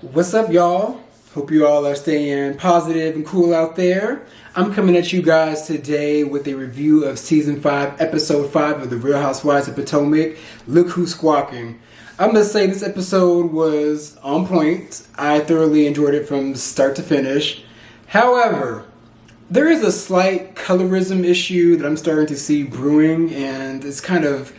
What's up, y'all? Hope you all are staying positive and cool out there. I'm coming at you guys today with a review of Season 5, Episode 5 of The Real Housewives of Potomac, Look Who's Squawking. I'm going to say this episode was on point. I thoroughly enjoyed it from start to finish. However, there is a slight colorism issue that I'm starting to see brewing, and it's kind of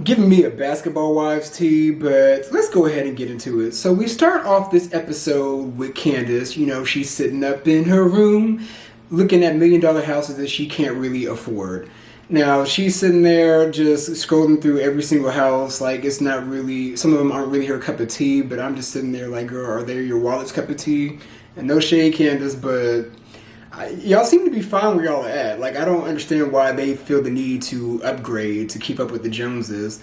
giving me a Basketball Wives tea, but let's go ahead and get into it. So we start off this episode with Candace. You know, she's sitting up in her room looking at $1 million houses that she can't really afford. Now, she's sitting there just scrolling through every single house. Like, it's not really, some of them aren't really her cup of tea, but I'm just sitting there like, girl, are they your wallet's cup of tea? And no shade, Candace, but y'all seem to be fine where y'all are at. Like, I don't understand why they feel the need to upgrade to keep up with the Joneses.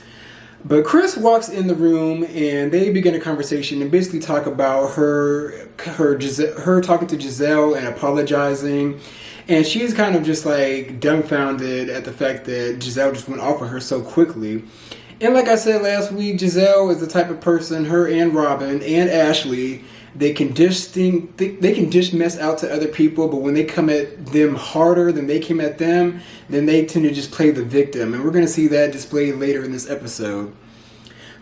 But Chris walks in the room and they begin a conversation and basically talk about her talking to Giselle and apologizing. And she's kind of just like dumbfounded at the fact that Giselle just went off on her so quickly. And like I said last week, Giselle is the type of person, her and Robin and Ashley, they can dish mess out to other people, but when they come at them harder than they came at them, then they tend to just play the victim. And we're going to see that displayed later in this episode.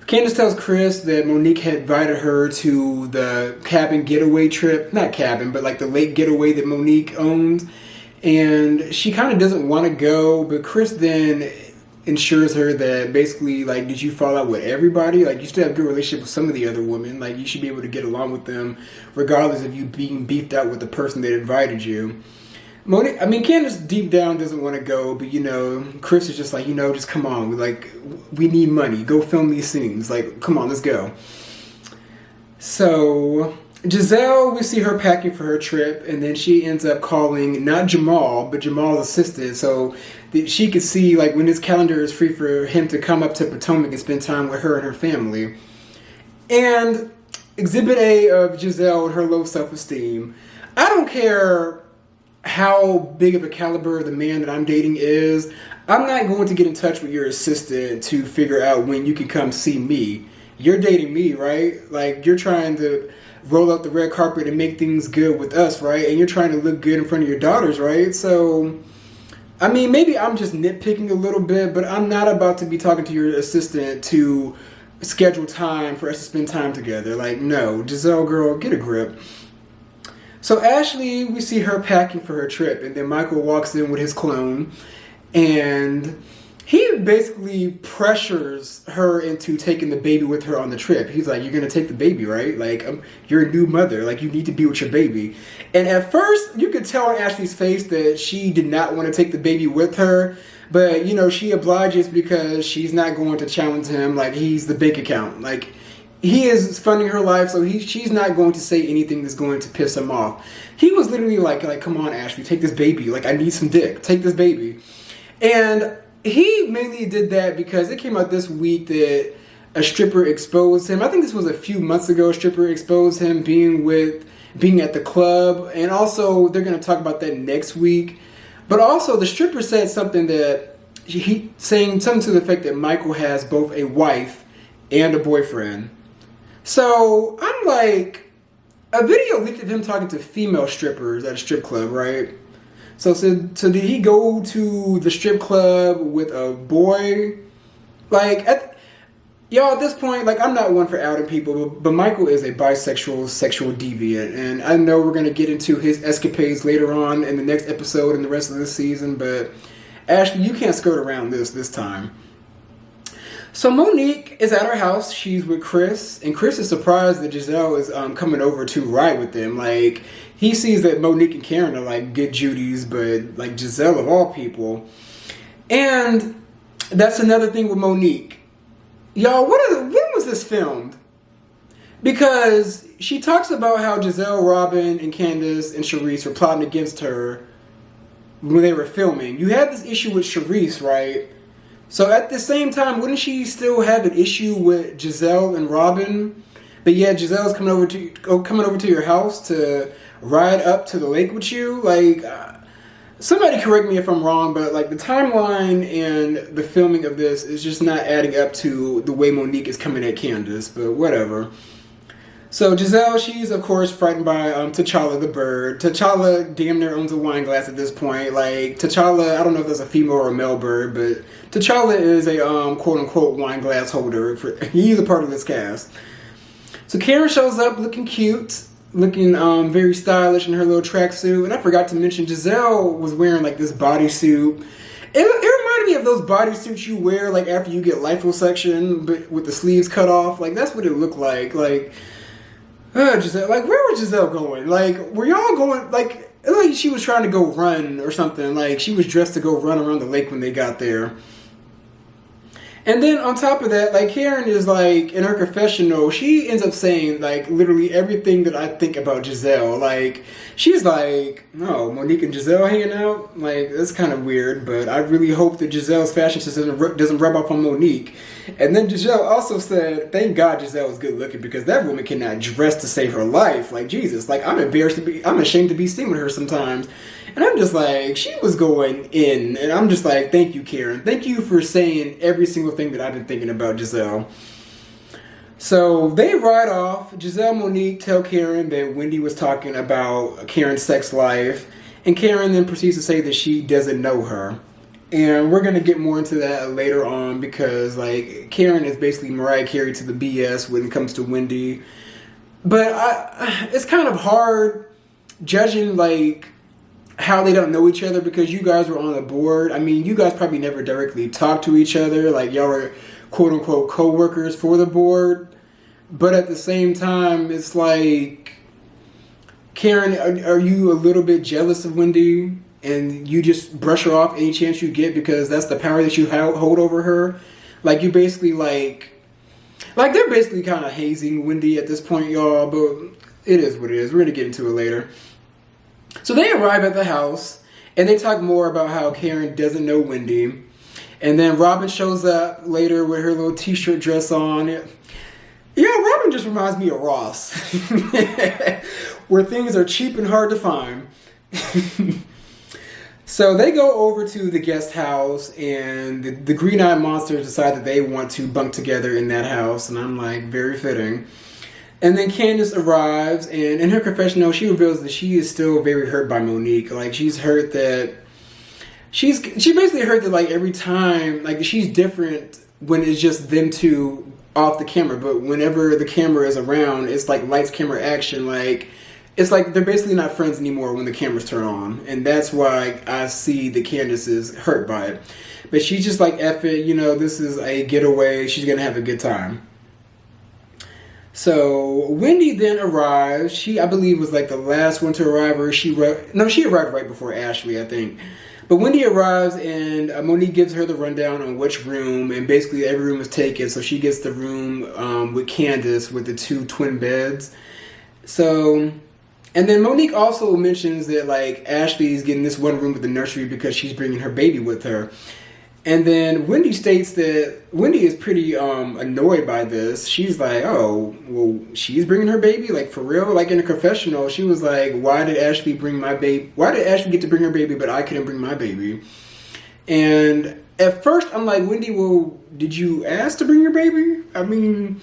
Candace tells Chris that Monique had invited her to the cabin getaway trip. Not cabin, but like the lake getaway that Monique owns. And she kind of doesn't want to go, but Chris then ensures her that basically, like, did you fall out with everybody? Like, you still have a good relationship with some of the other women. Like, you should be able to get along with them regardless of you being beefed out with the person that invited you. Candace deep down doesn't want to go, but, you know, Chris is just like, you know, just come on. We need money. Go film these scenes. Like, come on, let's go. So Giselle, we see her packing for her trip, and then she ends up calling not Jamal, but Jamal's assistant, so that she could see, like, when his calendar is free for him to come up to Potomac and spend time with her and her family. And Exhibit A of Giselle and her low self-esteem. I don't care how big of a caliber the man that I'm dating is. I'm not going to get in touch with your assistant to figure out when you can come see me. You're dating me, right? Like, you're trying to roll out the red carpet and make things good with us, right? And you're trying to look good in front of your daughters, right? So, I mean, maybe I'm just nitpicking a little bit, but I'm not about to be talking to your assistant to schedule time for us to spend time together. Like, no, Giselle, girl, get a grip. So Ashley, we see her packing for her trip, and then Michael walks in with his clone, and he basically pressures her into taking the baby with her on the trip. He's like, you're going to take the baby, right? Like, you're a new mother. Like, you need to be with your baby. And at first, you could tell on Ashley's face that she did not want to take the baby with her. But, you know, she obliges because she's not going to challenge him like he's the bank account. Like, he is funding her life, so she's not going to say anything that's going to piss him off. He was literally like, come on, Ashley, take this baby. Like, I need some dick. Take this baby. And he mainly did that because it came out this week that a stripper exposed him. I think this was a few months ago. A stripper exposed him being at the club. And also, they're going to talk about that next week. But also, the stripper said something saying something to the effect that Michael has both a wife and a boyfriend. So, I'm like, a video leaked of him talking to female strippers at a strip club, right? So did he go to the strip club with a boy? Like, at this point, like, I'm not one for outing people, but Michael is a bisexual, sexual deviant, and I know we're going to get into his escapades later on in the next episode and the rest of this season, but Ashley, you can't skirt around this time. So Monique is at her house. She's with Chris, and Chris is surprised that Giselle is coming over to ride with them. Like, he sees that Monique and Karen are like good Judies, but like Giselle of all people. And that's another thing with Monique. Y'all, when was this filmed? Because she talks about how Giselle, Robin, and Candace and Charisse were plotting against her when they were filming. You had this issue with Charisse, right? So at the same time, wouldn't she still have an issue with Giselle and Robin? But yeah, Giselle's coming over to your house to ride up to the lake with you. Like, somebody correct me if I'm wrong, but like the timeline and the filming of this is just not adding up to the way Monique is coming at Candace. But whatever. So Giselle, she's of course frightened by T'Challa the bird. T'Challa damn near owns a wine glass at this point. Like T'Challa, I don't know if that's a female or a male bird, but T'Challa is a quote unquote wine glass holder. He's a part of this cast. So Karen shows up looking cute, looking very stylish in her little tracksuit. And I forgot to mention Giselle was wearing like this bodysuit. It reminded me of those bodysuits you wear like after you get liposuction, but with the sleeves cut off. Like that's what it looked like. Like. Giselle, like, where was Giselle going? Like, were y'all going, like she was trying to go run or something. Like, she was dressed to go run around the lake when they got there. And then on top of that, like, Karen is like, in her confessional, she ends up saying, like, literally everything that I think about Giselle. Like, she's like, oh, Monique and Giselle hanging out? Like, that's kind of weird, but I really hope that Giselle's fashion sense doesn't rub off on Monique. And then Giselle also said, thank God Giselle is good looking because that woman cannot dress to save her life. Like, Jesus, like, I'm ashamed to be seen with her sometimes. And I'm just like, she was going in. And I'm just like, thank you, Karen. Thank you for saying every single thing that I've been thinking about Giselle. So they ride off. Giselle and Monique tell Karen that Wendy was talking about Karen's sex life. And Karen then proceeds to say that she doesn't know her. And we're going to get more into that later on because, like, Karen is basically Mariah Carey to the BS when it comes to Wendy. But it's kind of hard judging, like, how they don't know each other because you guys were on the board. I mean, you guys probably never directly talked to each other. Like, y'all were quote-unquote co-workers for the board. But at the same time, it's like, Karen, are you a little bit jealous of Wendy? And you just brush her off any chance you get because that's the power that you hold over her? Like, you basically, like they're basically kind of hazing Wendy at this point, y'all. But it is what it is. We're going to get into it later. So they arrive at the house, and they talk more about how Karen doesn't know Wendy. And then Robin shows up later with her little t-shirt dress on. Yeah, Robin just reminds me of Ross. Where things are cheap and hard to find. So they go over to the guest house, and the green-eyed monsters decide that they want to bunk together in that house. And I'm like, very fitting. And then Candace arrives, and in her confessional, she reveals that she is still very hurt by Monique. Like, she's hurt that... She basically hurt that, like, every time... Like, she's different when it's just them two off the camera. But whenever the camera is around, it's like lights, camera, action. Like, it's like they're basically not friends anymore when the cameras turn on. And that's why I see that Candace is hurt by it. But she's just like, F it, you know, this is a getaway. She's going to have a good time. So Wendy then arrives. She, I believe, was like the last one to arrive, or she arrived right before Ashley, I think. But Wendy arrives, and Monique gives her the rundown on which room, and basically every room is taken. So she gets the room with Candace with the 2 twin beds. So, and then Monique also mentions that like Ashley's getting this one room with the nursery because she's bringing her baby with her. And then Wendy states that Wendy is pretty annoyed by this. She's like, oh, well, she's bringing her baby? Like, for real? Like, in a confessional, she was like, why did Ashley bring my baby? Why did Ashley get to bring her baby, but I couldn't bring my baby? And at first, I'm like, Wendy, well, did you ask to bring your baby? I mean,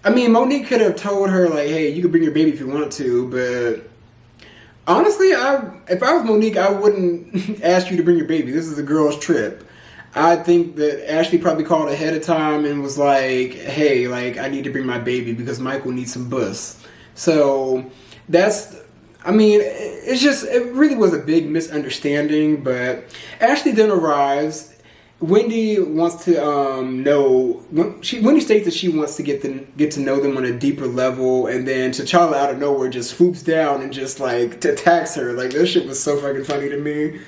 Monique could have told her, like, hey, you can bring your baby if you want to, but... Honestly, if I was Monique, I wouldn't ask you to bring your baby. This is a girl's trip. I think that Ashley probably called ahead of time and was like, hey, like, I need to bring my baby because Michael needs some bus. So it's just, it really was a big misunderstanding. But Ashley then arrives. Wendy wants to Wendy states that she wants to get to know them on a deeper level, and then T'Challa out of nowhere just swoops down and just like attacks her. Like, this shit was so fucking funny to me.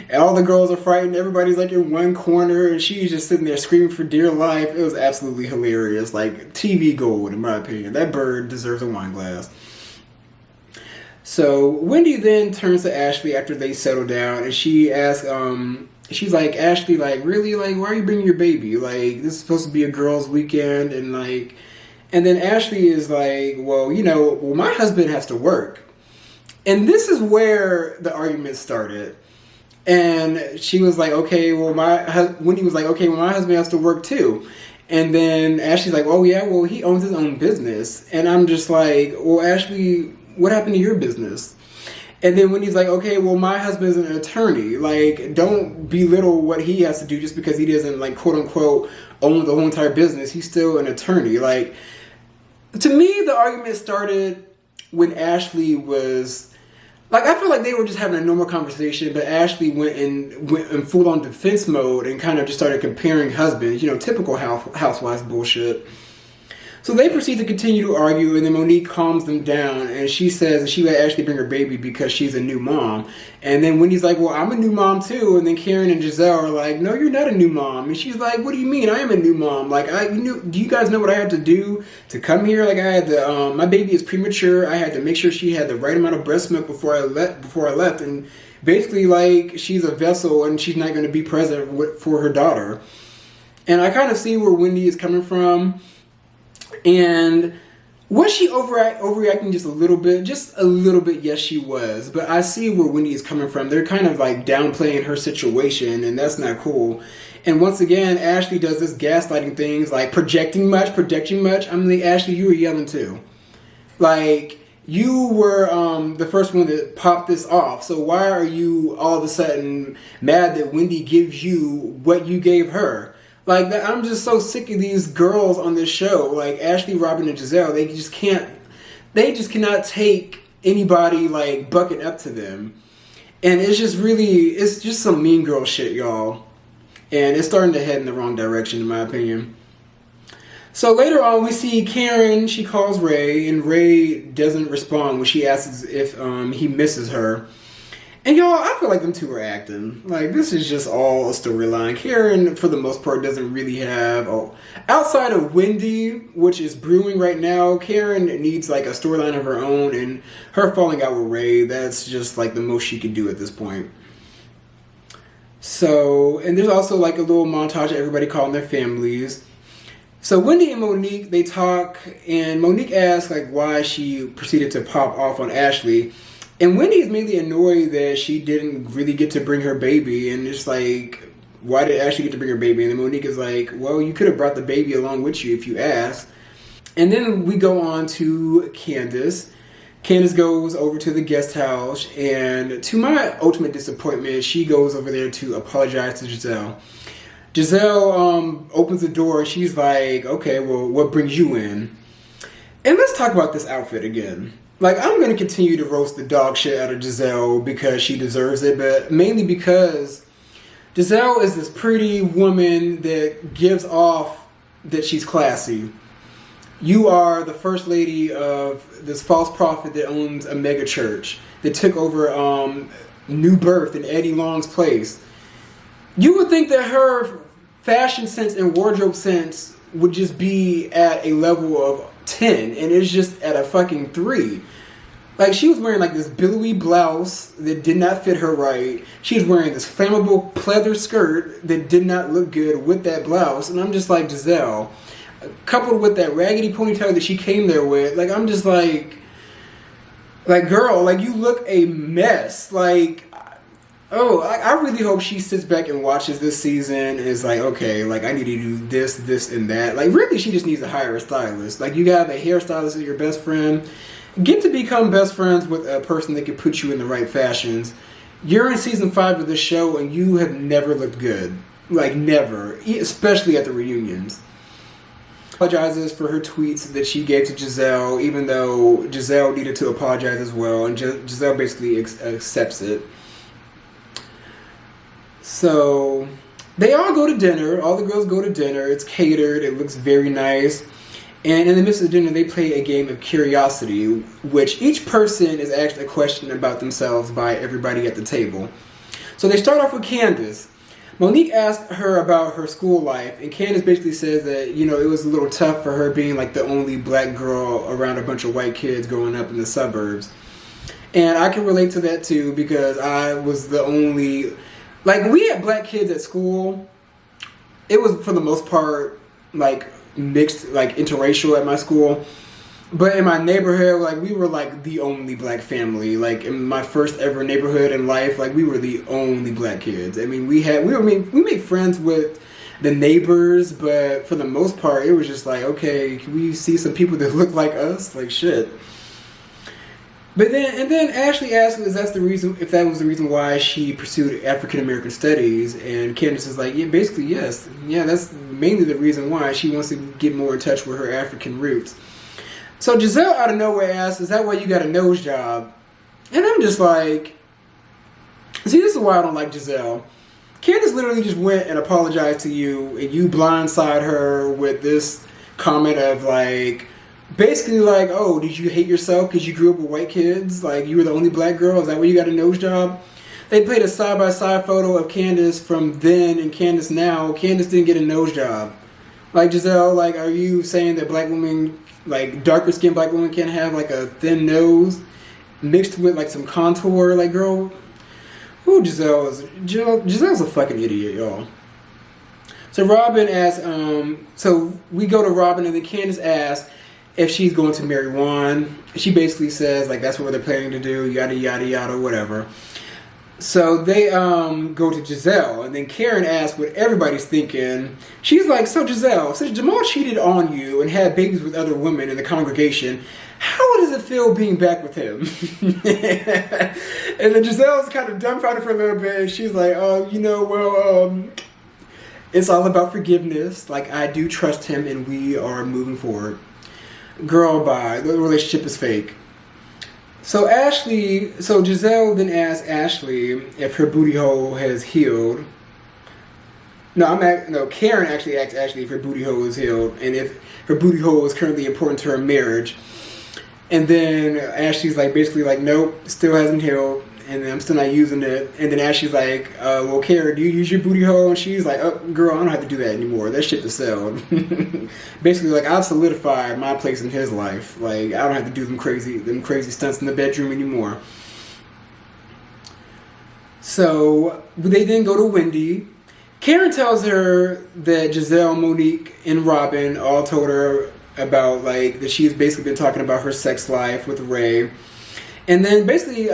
And all the girls are frightened. Everybody's like in one corner, and she's just sitting there screaming for dear life. It was absolutely hilarious. Like, TV gold, in my opinion. That bird deserves a wine glass. So Wendy then turns to Ashley after they settle down, and she asks, she's like, Ashley, like, really? Like, why are you bringing your baby? Like, this is supposed to be a girls' weekend, and like, and then Ashley is like, well, my husband has to work. And this is where the argument started. And she was like, okay, well, Wendy was like, okay, well, my husband has to work too. And then Ashley's like, oh yeah, well he owns his own business. And I'm just like, well Ashley, what happened to your business? And then when he's like, okay, well my husband's an attorney. Like, don't belittle what he has to do just because he doesn't, like, quote unquote own the whole entire business. He's still an attorney. Like, to me the argument started when Ashley was like, I feel like they were just having a normal conversation, but Ashley went in full on defense mode and kind of just started comparing husbands, typical housewives bullshit. So they proceed to continue to argue, and then Monique calms them down, and she says that she let Ashley bring her baby because she's a new mom. And then Wendy's like, well, I'm a new mom too. And then Karen and Giselle are like, no, you're not a new mom. And she's like, what do you mean? I am a new mom. Like, do you guys know what I had to do to come here? Like, I had to, my baby is premature. I had to make sure she had the right amount of breast milk before I left. And basically, like, she's a vessel and she's not going to be present for her daughter. And I kind of see where Wendy is coming from. And was she overreacting just a little bit? Just a little bit, yes, she was. But I see where Wendy is coming from. They're kind of like downplaying her situation, and that's not cool. And once again, Ashley does this gaslighting things, like projecting much. I'm like, Ashley, you were yelling too. Like, you were the first one that popped this off. So why are you all of a sudden mad that Wendy gives you what you gave her? Like, I'm just so sick of these girls on this show. Like, Ashley, Robin, and Giselle, they just cannot take anybody, like, bucking up to them. And it's just some mean girl shit, y'all. And it's starting to head in the wrong direction, in my opinion. So later on, we see Karen, she calls Ray, and Ray doesn't respond when she asks if he misses her. And y'all, I feel like them two are acting. Like, this is just all a storyline. Karen, for the most part, doesn't really have... outside of Wendy, which is brewing right now, Karen needs, like, a storyline of her own. And her falling out with Ray, that's just, like, the most she can do at this point. So, and there's also, like, a little montage of everybody calling their families. So Wendy and Monique, they talk, and Monique asks, like, why she proceeded to pop off on Ashley. And Wendy is mainly annoyed that she didn't really get to bring her baby. And it's like, why did Ashley get to bring her baby? And then Monique is like, well, you could have brought the baby along with you if you asked. And then we go on to Candace. Candace goes over to the guest house. And to my ultimate disappointment, she goes over there to apologize to Giselle. Giselle opens the door. And she's like, okay, well, what brings you in? And let's talk about this outfit again. Like, I'm going to continue to roast the dog shit out of Giselle because she deserves it, but mainly because Giselle is this pretty woman that gives off that she's classy. You are the first lady of this false prophet that owns a mega church that took over New Birth in Eddie Long's place. You would think that her fashion sense and wardrobe sense would just be at a level of 10, and it's just at a fucking 3. Like, she was wearing like this billowy blouse that did not fit her right. She was wearing this flammable pleather skirt that did not look good with that blouse. And I'm just like, Giselle, coupled with that raggedy ponytail that she came there with, like, I'm just like girl, like, you look a mess. Like, I really hope she sits back and watches this season and is like, okay, like, I need to do this, and that. Like, really, she just needs to hire a stylist. Like, you got a hairstylist as your best friend. Get to become best friends with a person that can put you in the right fashions. You're in season 5 of the show and you have never looked good. Like, never. Especially at the reunions. Apologizes for her tweets that she gave to Giselle, even though Giselle needed to apologize as well. And Giselle basically accepts it. So, they all go to dinner. All the girls go to dinner. It's catered. It looks very nice. And in the midst of the dinner, they play a game of curiosity, which each person is asked a question about themselves by everybody at the table. So they start off with Candace. Monique asked her about her school life, and Candace basically says that, it was a little tough for her being like the only black girl around a bunch of white kids growing up in the suburbs. And I can relate to that too, because I was the only... Like, we had black kids at school. It was, for the most part, like... mixed, like, interracial at my school, but in my neighborhood, like, we were like the only black family. Like, in my first ever neighborhood in life, like, we were the only black kids. I mean, we made friends with the neighbors, but for the most part, it was just like, okay, can we see some people that look like us? Like, shit. But then Ashley asked if that was the reason why she pursued African American studies, and Candace is like, yeah, basically yes, yeah, that's mainly the reason why she wants to get more in touch with her African roots. So Giselle out of nowhere asks, "Is that why you got a nose job?" And I'm just like, see, this is why I don't like Giselle. Candace literally just went and apologized to you, and you blindside her with this comment of like, basically like, oh, did you hate yourself because you grew up with white kids? Like, you were the only black girl? Is that why you got a nose job? They played a side-by-side photo of Candace from then and Candace now. Candace didn't get a nose job. Like, Giselle, like, are you saying that black women, like, darker-skinned black women can't have, like, a thin nose mixed with, like, some contour? Like, girl, who Giselle's a fucking idiot, y'all. So Robin asks, so we go to Robin, and then Candace asks if she's going to marry Juan. She basically says, like, that's what they're planning to do, yada, yada, yada, whatever. So they go to Giselle, and then Karen asks what everybody's thinking. She's like, so Giselle, since Jamal cheated on you and had babies with other women in the congregation, how does it feel being back with him? And then Giselle's kind of dumbfounded for a little bit, and she's like, oh, you know, well, it's all about forgiveness. Like, I do trust him, and we are moving forward. Girl, bye. The relationship is fake. So Giselle then asks Ashley if her booty hole has healed. Karen actually asked Ashley if her booty hole is healed and if her booty hole is currently important to her marriage. And then Ashley's like, basically like, nope, still hasn't healed, and I'm still not using it. And then Ashley's like, well, Karen, do you use your booty hole? And she's like, oh, girl, I don't have to do that anymore. That shit is settled. Basically, like, I've solidified my place in his life. Like, I don't have to do them crazy stunts in the bedroom anymore. So they then go to Wendy. Karen tells her that Giselle, Monique, and Robin all told her about, like, that she's basically been talking about her sex life with Ray. And then basically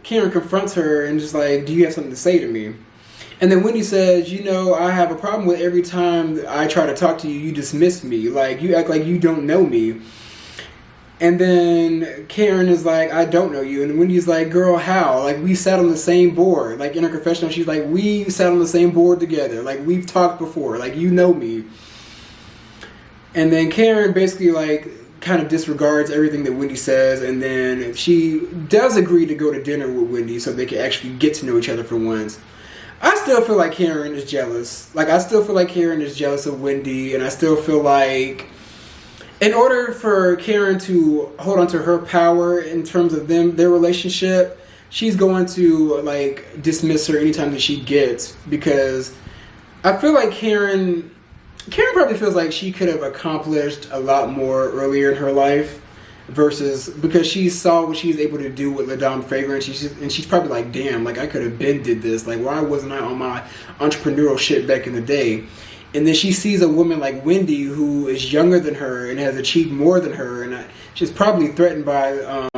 Karen confronts her and just like, do you have something to say to me? And then Wendy says, you know, I have a problem with every time I try to talk to you, you dismiss me. Like, you act like you don't know me. And then Karen is like, I don't know you. And Wendy's like, girl, how? Like, we sat on the same board. Like, in her confessional, she's like, we sat on the same board together. Like, we've talked before. Like, you know me. And then Karen basically, like, kind of disregards everything that Wendy says, and then she does agree to go to dinner with Wendy so they can actually get to know each other for once. I still feel like Karen is jealous. Like, I still feel like Karen is jealous of Wendy, and I still feel like in order for Karen to hold on to her power in terms of their relationship, she's going to, like, dismiss her anytime that she gets, because I feel like Karen probably feels like she could have accomplished a lot more earlier in her life, versus because she saw what she was able to do with La Dame Fragrance, and she's probably like, damn, like, I could have been did this. Like, why wasn't I on my entrepreneurial shit back in the day? And then she sees a woman like Wendy who is younger than her and has achieved more than her, and she's probably threatened by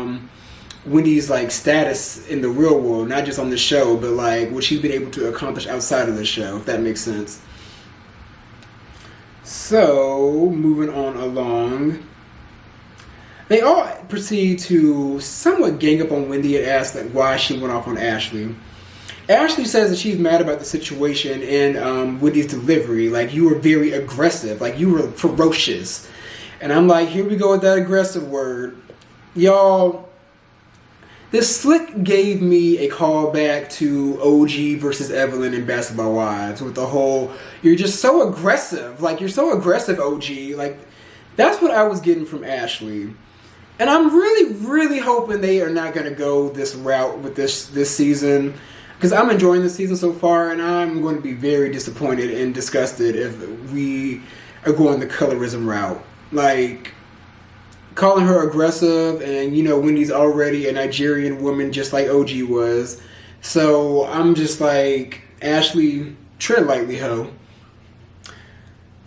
Wendy's, like, status in the real world, not just on the show, but like what she's been able to accomplish outside of the show, if that makes sense. So, moving on along, they all proceed to somewhat gang up on Wendy and ask, like, why she went off on Ashley. Ashley says that she's mad about the situation and Wendy's delivery. Like, you were very aggressive. Like, you were ferocious. And I'm like, here we go with that aggressive word. Y'all, this slick gave me a call back to OG versus Evelyn in Basketball Wives with the whole, you're just so aggressive. Like, you're so aggressive, OG. Like, that's what I was getting from Ashley. And I'm really, really hoping they are not going to go this route with this season, because I'm enjoying this season so far, and I'm going to be very disappointed and disgusted if we are going the colorism route. Like, calling her aggressive, and, you know, Wendy's already a Nigerian woman just like OG was. So I'm just like, Ashley, tread lightly, ho.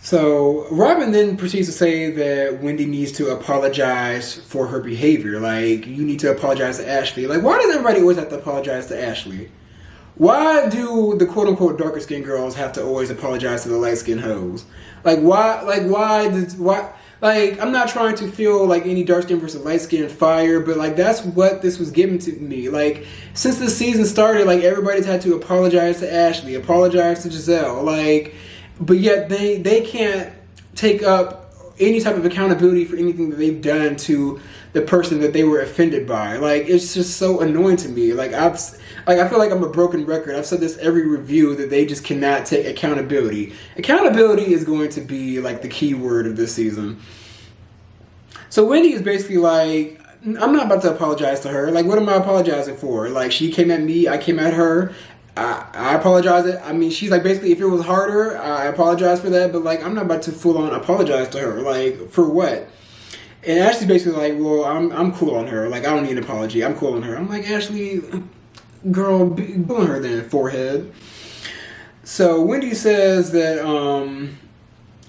So Robin then proceeds to say that Wendy needs to apologize for her behavior. Like, you need to apologize to Ashley. Like, why does everybody always have to apologize to Ashley? Why do the quote unquote darker skinned girls have to always apologize to the light skinned hoes? Like why? Like I'm not trying to feel like any dark skin versus light skin fire, but like that's what this was given to me. Like since the season started, like everybody's had to apologize to Ashley, apologize to Giselle, like, but yet they can't take up any type of accountability for anything that they've done to the person that they were offended by. Like it's just so annoying to me. I feel like I'm a broken record. I've said this every review that they just cannot take accountability. Accountability is going to be like the key word of this season. So Wendy is basically like, I'm not about to apologize to her. Like, what am I apologizing for? Like, she came at me, I came at her. I apologize. I mean, she's like, basically, if it was harder, I apologize for that. But like, I'm not about to full on apologize to her. Like, for what? And Ashley's basically like, well, I'm cool on her. Like, I don't need an apology. I'm cool on her. I'm like, Ashley, girl, cool on her then, forehead. So Wendy says that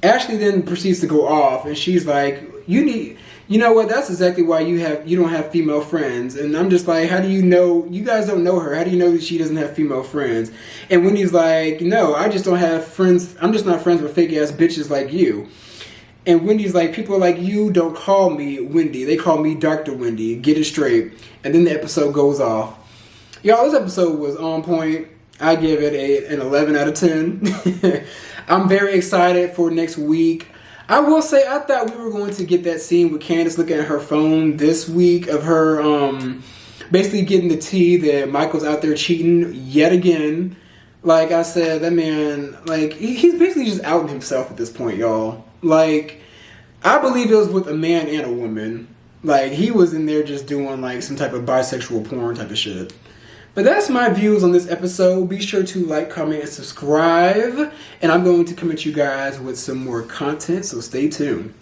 Ashley then proceeds to go off, and she's like, you know what? That's exactly why you don't have female friends. And I'm just like, how do you know? You guys don't know her. How do you know that she doesn't have female friends? And Wendy's like, no, I just don't have friends. I'm just not friends with fake ass bitches like you. And Wendy's like, people like you don't call me Wendy. They call me Dr. Wendy. Get it straight. And then the episode goes off. Y'all, this episode was on point. I give it an 11 out of 10. I'm very excited for next week. I will say, I thought we were going to get that scene with Candace looking at her phone this week of her basically getting the tea that Michael's out there cheating yet again. Like I said, that man, like, he's basically just outing himself at this point, y'all. Like, I believe it was with a man and a woman. Like, he was in there just doing, like, some type of bisexual porn type of shit. But that's my views on this episode. Be sure to like, comment, and subscribe. And I'm going to come at you guys with some more content, so stay tuned.